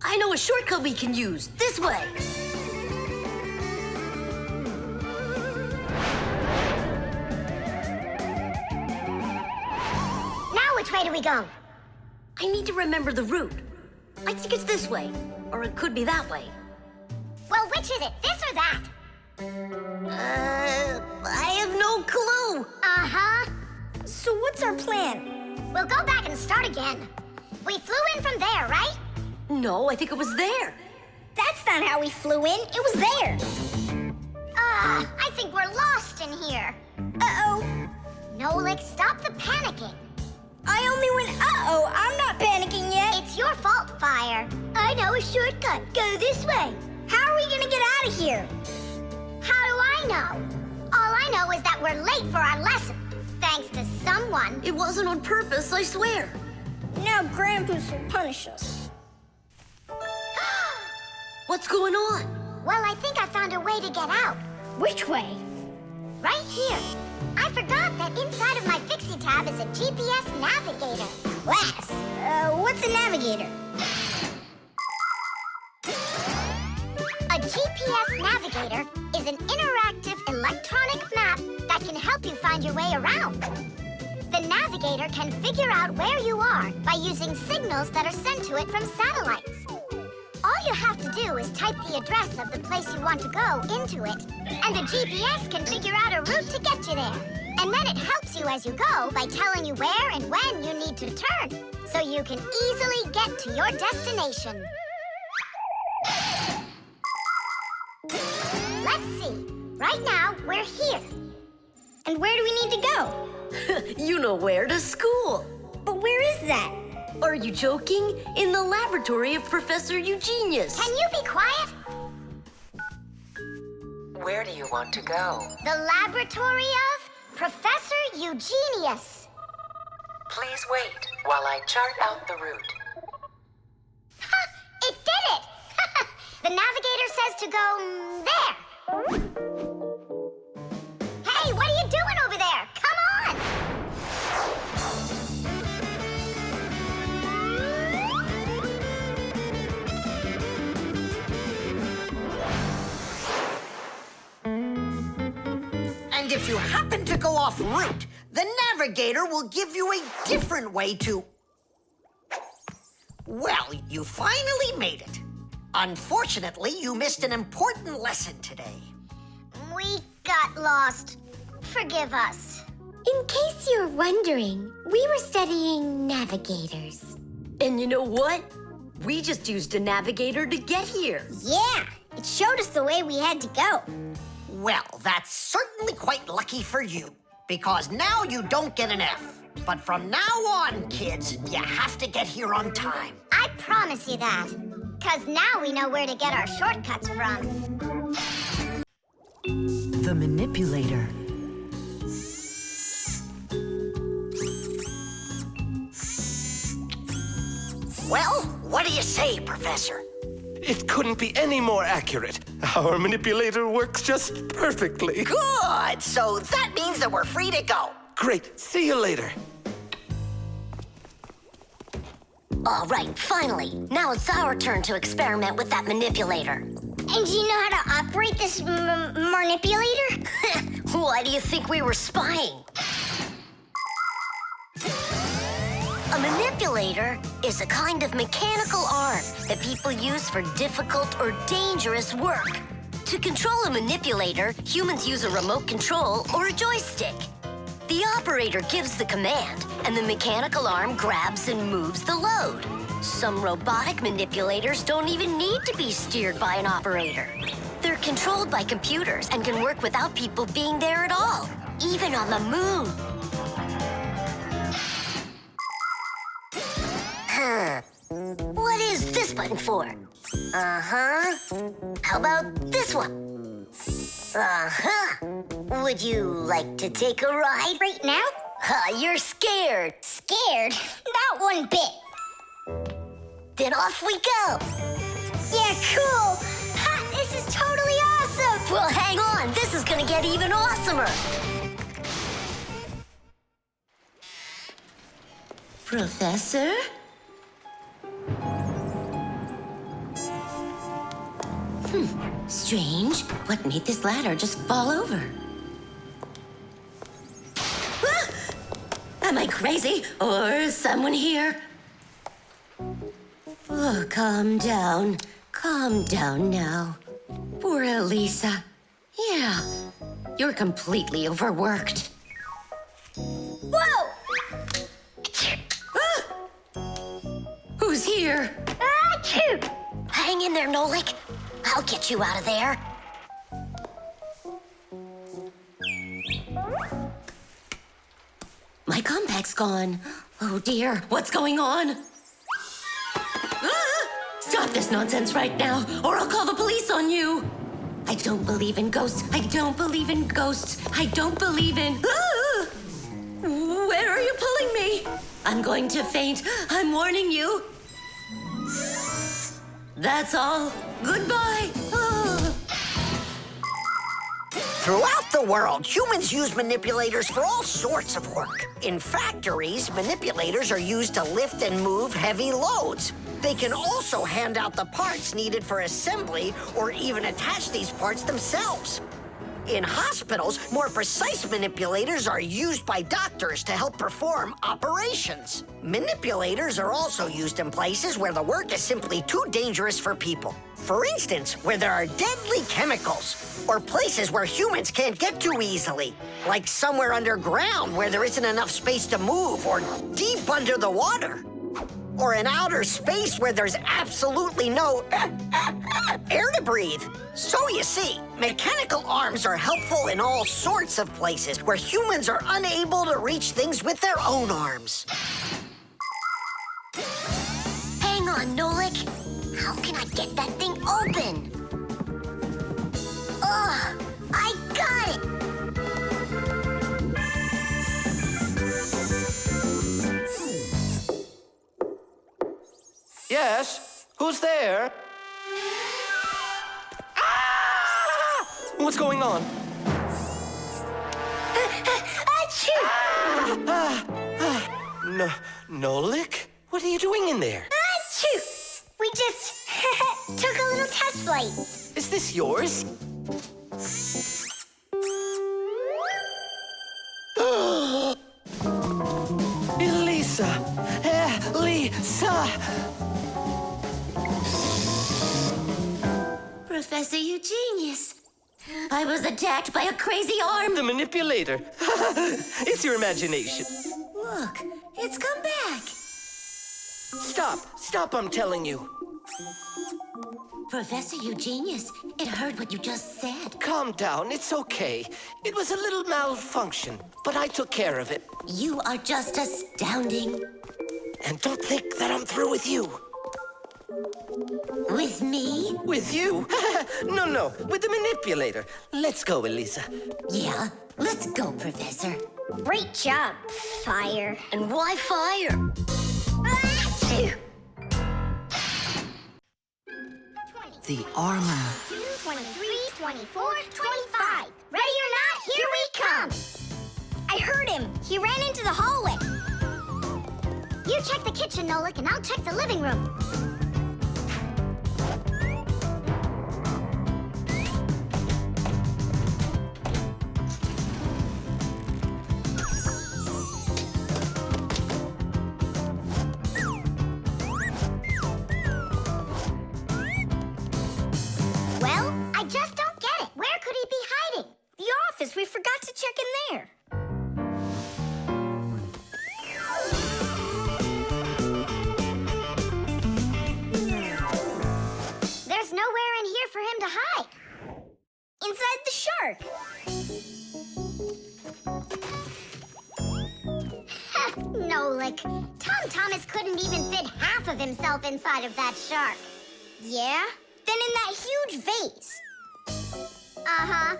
I know a shortcut we can use. This way. Now which way do we go? I need to remember the route. I think it's this way, or it could be that way. Well, which is it, this or that? I have no clue. Uh-huh. So what's our plan? We'll go back and start again. We flew in from there, right? No, I think it was there. That's not how we flew in. It was there. I think we're lost in here. Uh-oh. Nolik, stop the panicking. I only went uh-oh. I'm not panicking yet. It's your fault, Fire. I know a shortcut. Go this way. How are we gonna get out of here? How do I know? All I know is that we're late for our lesson. Thanks to someone. It wasn't on purpose, I swear. Now Grandpa's will punish us. What's going on? Well, I think I found a way to get out. Which way? Right here. I forgot that inside of my Fixie Tab is a GPS navigator. Class. What's a navigator? A GPS navigator is an interactive electronic map that can help you find your way around. The navigator can figure out where you are by using signals that are sent to it from satellites. All you have to do is type the address of the place you want to go into it, and the GPS can figure out a route to get you there. And then it helps you as you go by telling you where and when you need to turn, so you can easily get to your destination. Let's see. Right now, we're here. And where do we need to go? You know where, to school. But where is that? Are you joking? In the laboratory of Professor Eugenius. Can you be quiet? Where do you want to go? The laboratory of Professor Eugenius. Please wait while I chart out the route. Ha! It did it! The navigator says to go there. Hey, what are you doing over there? Come on! And if you happen to go off route, the navigator will give you a different way to... Well, you finally made it. Unfortunately, you missed an important lesson today. We got lost. Forgive us. In case you're wondering, we were studying navigators. And you know what? We just used a navigator to get here. Yeah, it showed us the way we had to go. Well, that's certainly quite lucky for you, because now you don't get an F. But from now on, kids, you have to get here on time. I promise you that. Because now we know where to get our shortcuts from. The Manipulator. Well, what do you say, Professor? It couldn't be any more accurate. Our manipulator works just perfectly. Good! So that means that we're free to go. Great. See you later. All right, finally. Now it's our turn to experiment with that manipulator. And do you know how to operate this manipulator? Why do you think we were spying? A manipulator is a kind of mechanical arm that people use for difficult or dangerous work. To control a manipulator, humans use a remote control or a joystick. The operator gives the command, and the mechanical arm grabs and moves the load. Some robotic manipulators don't even need to be steered by an operator. They're controlled by computers and can work without people being there at all, even on the moon. What is this button for? Uh-huh. How about this one? Uh-huh. Would you like to take a ride? Right now? You're scared. Scared? Not one bit. Then off we go. Yeah, cool. Ha, this is totally awesome. Well, hang on. This is gonna get even awesomer. Professor? Strange. What made this ladder just fall over? Ah! Am I crazy? Or is someone here? Oh, calm down. Calm down now. Poor Elisa. Yeah, you're completely overworked. Whoa! Ah! Who's here? Achoo! Hang in there, Nolik. I'll get you out of there. My compact's gone. Oh dear, what's going on? Ah! Stop this nonsense right now, or I'll call the police on you. I don't believe in ghosts. I don't believe in ghosts. I don't believe in... Ah! Where are you pulling me? I'm going to faint. I'm warning you. That's all. Goodbye. Ah. Throughout the world, humans use manipulators for all sorts of work. In factories, manipulators are used to lift and move heavy loads. They can also hand out the parts needed for assembly or even attach these parts themselves. In hospitals, more precise manipulators are used by doctors to help perform operations. Manipulators are also used in places where the work is simply too dangerous for people. For instance, where there are deadly chemicals, or places where humans can't get to easily, like somewhere underground where there isn't enough space to move, or deep under the water. Or in outer space where there's absolutely no air to breathe. So you see, mechanical arms are helpful in all sorts of places where humans are unable to reach things with their own arms. Hang on, Nolik. How can I get that thing open? Ugh, I got it! Yes? Who's there? What's going on? No, Nolik? What are you doing in there? Achoo! We just took a little test flight. Is this yours? Elisa! Elisa! Professor, you genius. I was attacked by a crazy arm. The manipulator. It's your imagination. Look, it's come back. Stop, I'm telling you. Professor, you genius. It heard what you just said. Calm down, it's okay. It was a little malfunction, but I took care of it. You are just astounding. And don't think that I'm through with you. With me? With you? No, with the manipulator. Let's go, Elisa. Yeah, let's go, Professor. Great job, Fire. And why fire? Achoo! The armor. 23, 24, 25. Ready or not, here we come. I heard him. He ran into the hallway. You check the kitchen, Nolik, and I'll check the living room. Well, I just don't get it. Where could he be hiding? The office. We forgot to check in there. There's nowhere in here for him to hide. Inside the shark. Nolik, Tom Thomas couldn't even fit half of himself inside of that shark. Yeah? Then in that huge vase. Uh-huh.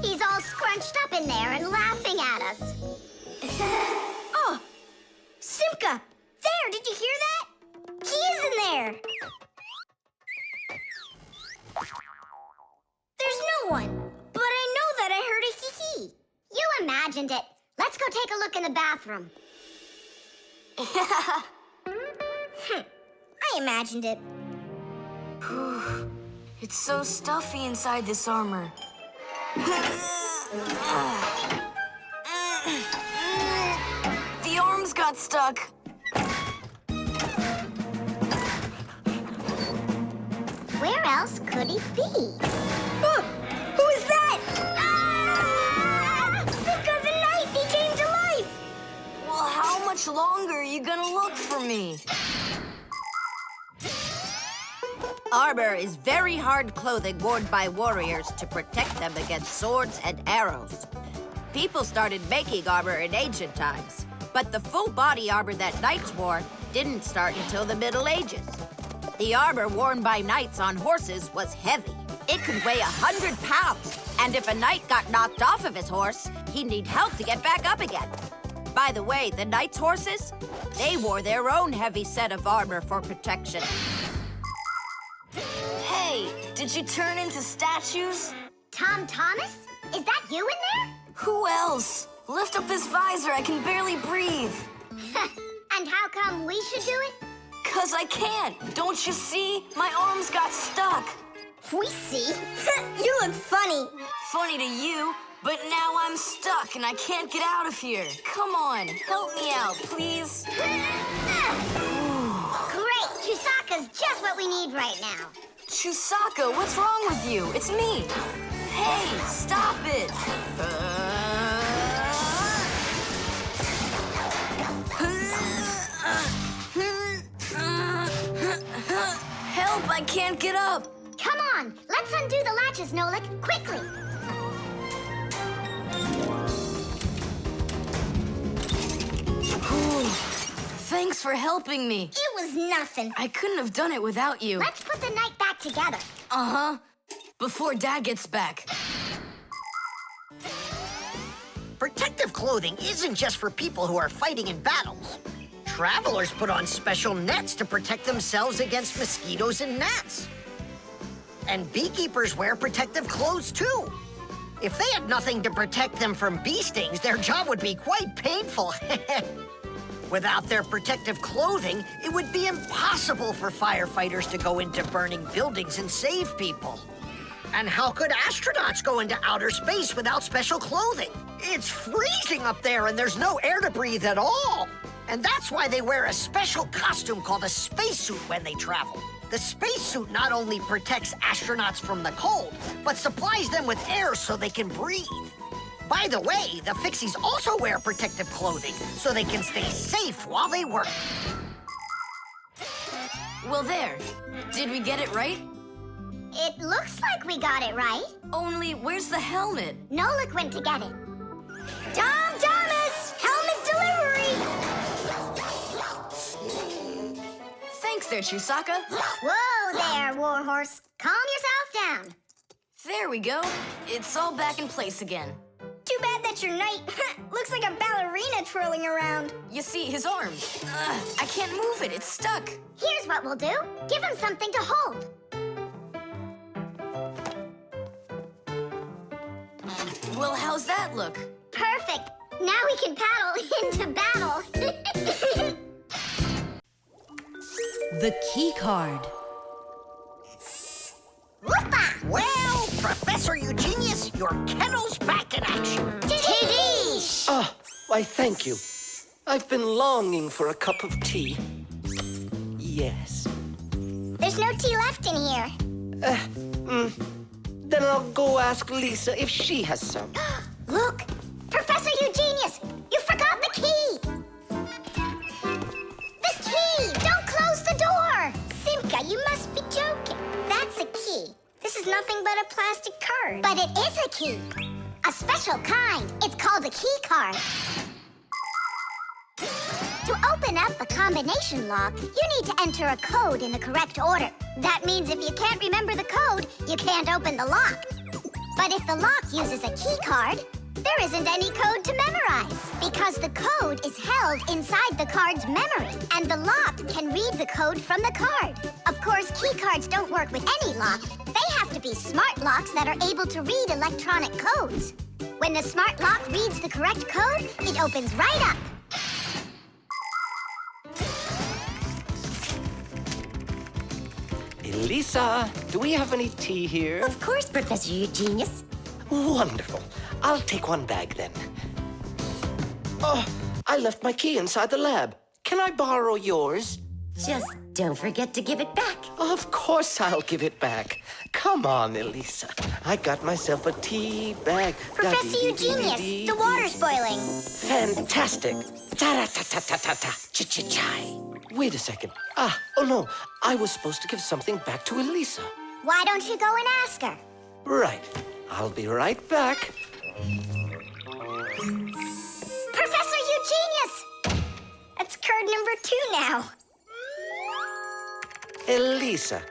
He's all scrunched up in there and laughing at us. Oh! Simka! There! Did you hear that? He is in there! There's no one. But I know that I heard a hee-hee. You imagined it. Let's go take a look in the bathroom. I imagined it. It's so stuffy inside this armor. The arms got stuck. Where else could he be? Who is that? Simka the Knight! He came to life! Well, how much longer are you gonna look for me? Armor is very hard clothing worn by warriors to protect them against swords and arrows. People started making armor in ancient times, but the full body armor that knights wore didn't start until the Middle Ages. The armor worn by knights on horses was heavy. It could weigh 100 pounds, and if a knight got knocked off of his horse, he'd need help to get back up again. By the way, the knights' horses, they wore their own heavy set of armor for protection. Hey, did you turn into statues? Tom Thomas? Is that you in there? Who else? Lift up this visor, I can barely breathe. And how come we should do it? 'Cause I can't. Don't you see? My arms got stuck. We see. You look funny. Funny to you, but now I'm stuck and I can't get out of here. Come on, help me out, please. Great! Chusaka's just what we need right now. Chusaka, what's wrong with you? It's me. Hey, stop it. Help, I can't get up. Come on, let's undo the latches, Nolik, quickly. Thanks for helping me. It was nothing. I couldn't have done it without you. Let's put the night back together. Uh-huh. Before Dad gets back. Protective clothing isn't just for people who are fighting in battles. Travelers put on special nets to protect themselves against mosquitoes and gnats. And beekeepers wear protective clothes too. If they had nothing to protect them from bee stings, their job would be quite painful. Without their protective clothing, it would be impossible for firefighters to go into burning buildings and save people. And how could astronauts go into outer space without special clothing? It's freezing up there and there's no air to breathe at all. And that's why they wear a special costume called a spacesuit when they travel. The spacesuit not only protects astronauts from the cold, but supplies them with air so they can breathe. By the way, the Fixies also wear protective clothing so they can stay safe while they work. Well, there. Did we get it right? It looks like we got it right. Only, where's the helmet? Nolik went to get it. Tom Thomas! Helmet delivery! Thanks there, Chusaka. Whoa there, Warhorse. Calm yourself down. There we go. It's all back in place again. Too bad that your knight looks like a ballerina twirling around. You see, his arm. I can't move it. It's stuck. Here's what we'll do. Give him something to hold. Well, how's that look? Perfect. Now we can paddle into battle. The key card. Whoopa! Well, Professor Eugenius, your kennel's back in action. Tiddy! Ah, why, thank you. I've been longing for a cup of tea. Yes. There's no tea left in here. Then I'll go ask Lisa if she has some. Look! Professor Eugenius! You forgot the key! The key! Don't close the door! Simka, you must be joking. That's a key. This is nothing but a plastic card. But it is a key. A special kind. It's called a key card. To open up a combination lock, you need to enter a code in the correct order. That means if you can't remember the code, you can't open the lock. But if the lock uses a key card, there isn't any code to memorize because the code is held inside the card's memory, and the lock can read the code from the card. Of course, key cards don't work with any lock. They have to be smart locks that are able to read electronic codes. When the smart lock reads the correct code, it opens right up. Lisa, do we have any tea here? Of course, Professor Eugenius. Wonderful. I'll take one bag then. Oh, I left my key inside the lab. Can I borrow yours? Just don't forget to give it back. Of course I'll give it back. Come on, Elisa. I got myself a tea bag. Professor Eugenius, the water's boiling. Fantastic. Ta-ra-ta-ta-ta-ta-ta. Ch-ch-chai. Wait a second. Oh no. I was supposed to give something back to Elisa. Why don't you go and ask her? Right. I'll be right back. Professor Eugenius! That's card number 2 now. Elisa,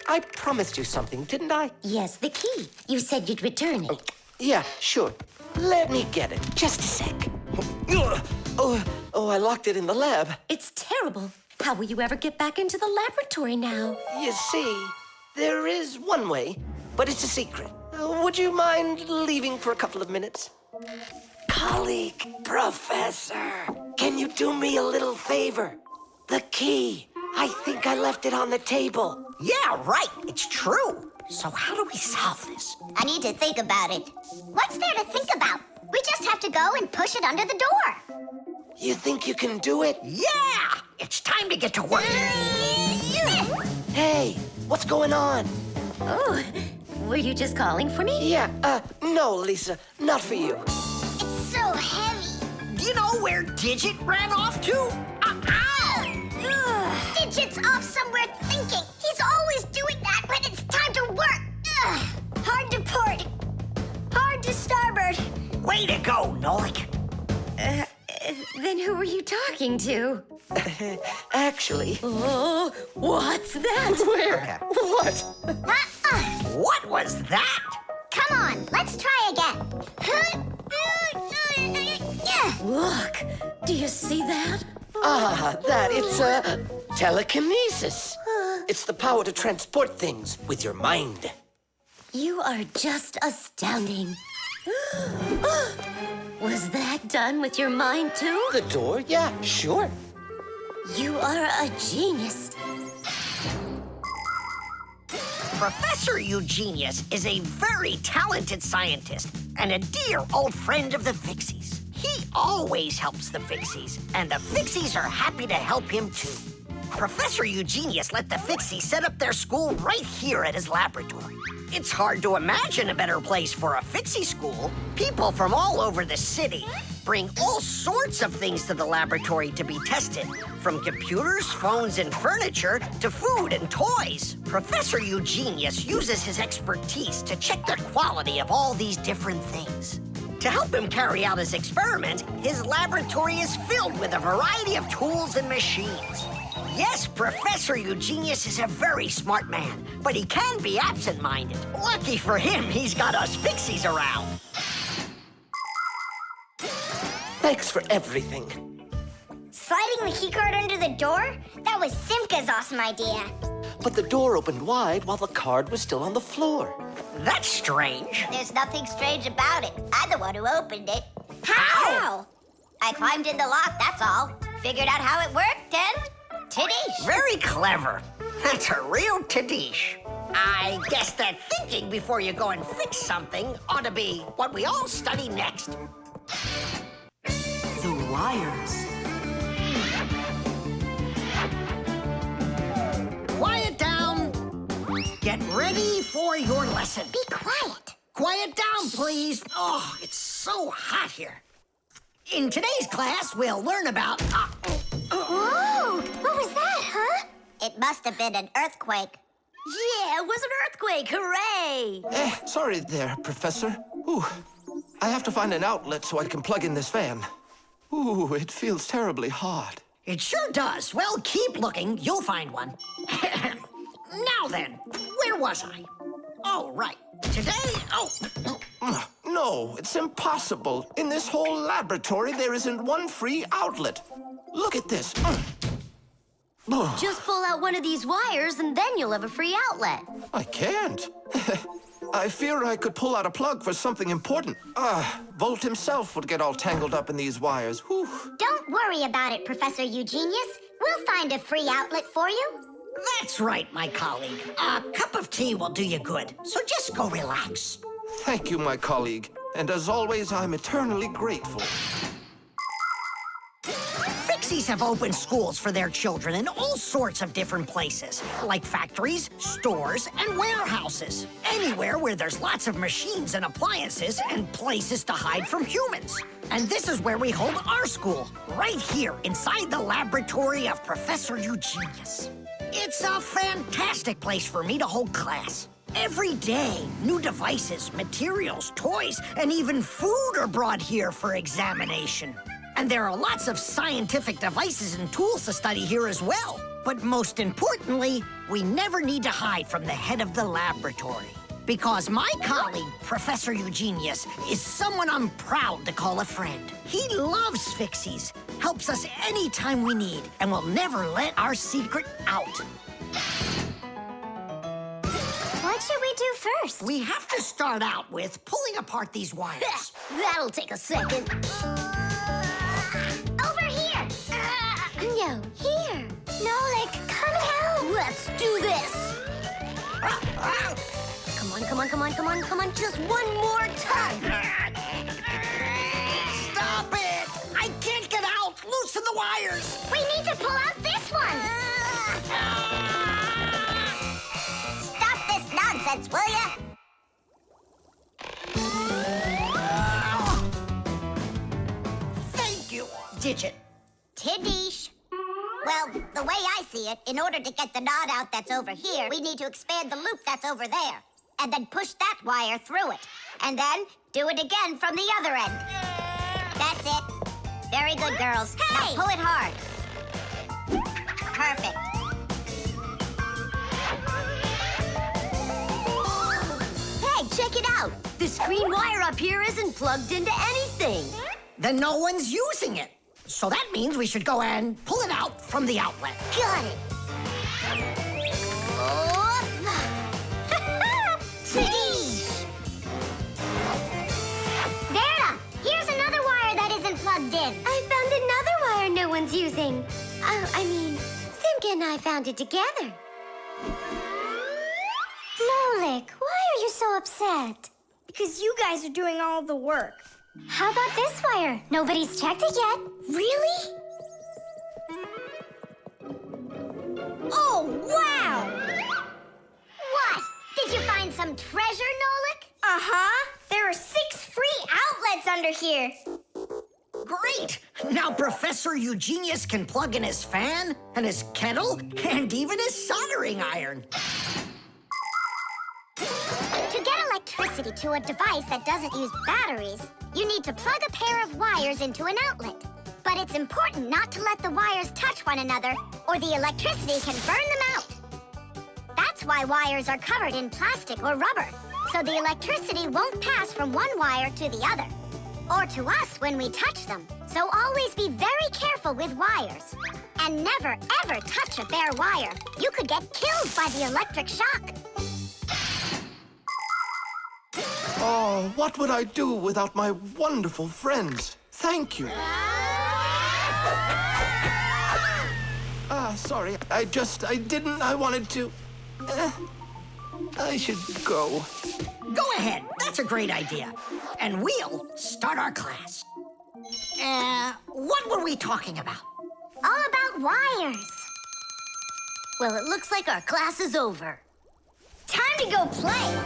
I promised you something, didn't I? Yes, the key. You said you'd return it. Yeah, sure. Let me get it. Just a sec. Oh, I locked it in the lab. It's terrible. How will you ever get back into the laboratory now? You see, there is one way, but it's a secret. Would you mind leaving for a couple of minutes? Colleague, Professor, can you do me a little favor? The key. I think I left it on the table. Yeah, right. It's true. So how do we solve this? I need to think about it. What's there to think about? We just have to go and push it under the door. You think you can do it? Yeah! It's time to get to work. Hey, what's going on? Oh, were you just calling for me? Yeah, no, Lisa, not for you. It's so heavy. Do you know where Digit ran off to? Ow! Digit's off somewhere thinking. He's always doing that when it's time to work. Hard to port. Hard to starboard. Way to go, Nolik. Then who were you talking to? Actually... Oh, what's that? Where? Okay. What? What was that? Come on, let's try again. Look, do you see that? It's telekinesis. It's the power to transport things with your mind. You are just astounding. Was that done with your mind, too? The door? Yeah, sure. You are a genius. Professor Eugenius is a very talented scientist and a dear old friend of the Fixies. He always helps the Fixies, and the Fixies are happy to help him too. Professor Eugenius let the Fixies set up their school right here at his laboratory. It's hard to imagine a better place for a Fixie school. People from all over the city bring all sorts of things to the laboratory to be tested, from computers, phones, and furniture to food and toys. Professor Eugenius uses his expertise to check the quality of all these different things. To help him carry out his experiment, his laboratory is filled with a variety of tools and machines. Yes, Professor Eugenius is a very smart man, but he can be absent-minded. Lucky for him, he's got us Fixies around. Thanks for everything. Sliding the keycard under the door? That was Simka's awesome idea. But the door opened wide while the card was still on the floor. That's strange. There's nothing strange about it. I'm the one who opened it. How? I climbed in the lock, that's all. Figured out how it worked, and Tadish. Very clever. That's a real Tadish. I guess that thinking before you go and fix something ought to be what we all study next. The wires. Quiet down. Get ready for your lesson. Be quiet. Quiet down, please. Oh, it's so hot here. In today's class, we'll learn about... Whoa! What was that, huh? It must have been an earthquake. Yeah, it was an earthquake. Hooray! Sorry there, Professor. Ooh, I have to find an outlet so I can plug in this fan. Ooh, it feels terribly hot. It sure does. Well, keep looking. You'll find one. Now then, where was I? Oh, right. Today, No, it's impossible. In this whole laboratory, there isn't one free outlet. Look at this. Just pull out one of these wires and then you'll have a free outlet. I can't. I fear I could pull out a plug for something important. Volt himself would get all tangled up in these wires. Whew. Don't worry about it, Professor Eugenius. We'll find a free outlet for you. that's right, my colleague. A cup of tea will do you good, so just go relax. Thank you, my colleague. And as always, I'm eternally grateful. Fixies have opened schools for their children in all sorts of different places, like factories, stores, and warehouses. Anywhere where there's lots of machines and appliances and places to hide from humans. And this is where we hold our school, right here inside the laboratory of Professor Eugenius. It's a fantastic place for me to hold class. Every day, new devices, materials, toys, and even food are brought here for examination. And there are lots of scientific devices and tools to study here as well. But most importantly, we never need to hide from the head of the laboratory. Because my colleague, Professor Eugenius, is someone I'm proud to call a friend. He loves Fixies, helps us anytime we need, and will never let our secret out. What should we do first? We have to start out with pulling apart these wires. That'll take a second. Over here! No, here. Nolik, come help! Let's do this. Come on, come on, come on, come on, come on. Just one more time. Stop it! I can't get out! Loosen the wires! We need to pull out this one! Stop this nonsense, will ya? Thank you, Digit. Tidish. Well, the way I see it, in order to get the knot out that's over here, we need to expand the loop that's over there. And then push that wire through it. And then do it again from the other end. That's it. Very good, girls. Hey! Now pull it hard. Perfect. Hey, check it out. This green wire up here isn't plugged into anything. Then no one's using it. So that means we should go and pull it out from the outlet. Got it. Tidish! I mean, Simka and I found it together. Nolik, why are you so upset? Because you guys are doing all the work. How about this wire? Nobody's checked it yet. Really? Oh, wow! What? Did you find some treasure, Nolik? Uh-huh. There are 6 free outlets under here. Great! Now Professor Eugenius can plug in his fan, and his kettle, and even his soldering iron. To get electricity to a device that doesn't use batteries, you need to plug a pair of wires into an outlet. But it's important not to let the wires touch one another, or the electricity can burn them out. That's why wires are covered in plastic or rubber, so the electricity won't pass from one wire to the other, or to us when we touch them. So always be very careful with wires. And never, ever touch a bare wire. You could get killed by the electric shock. Oh, what would I do without my wonderful friends? Thank you. Sorry. I wanted to... I should go. Go ahead. That's a great idea. And we'll start our class. What were we talking about? All about wires. Well, it looks like our class is over. Time to go play.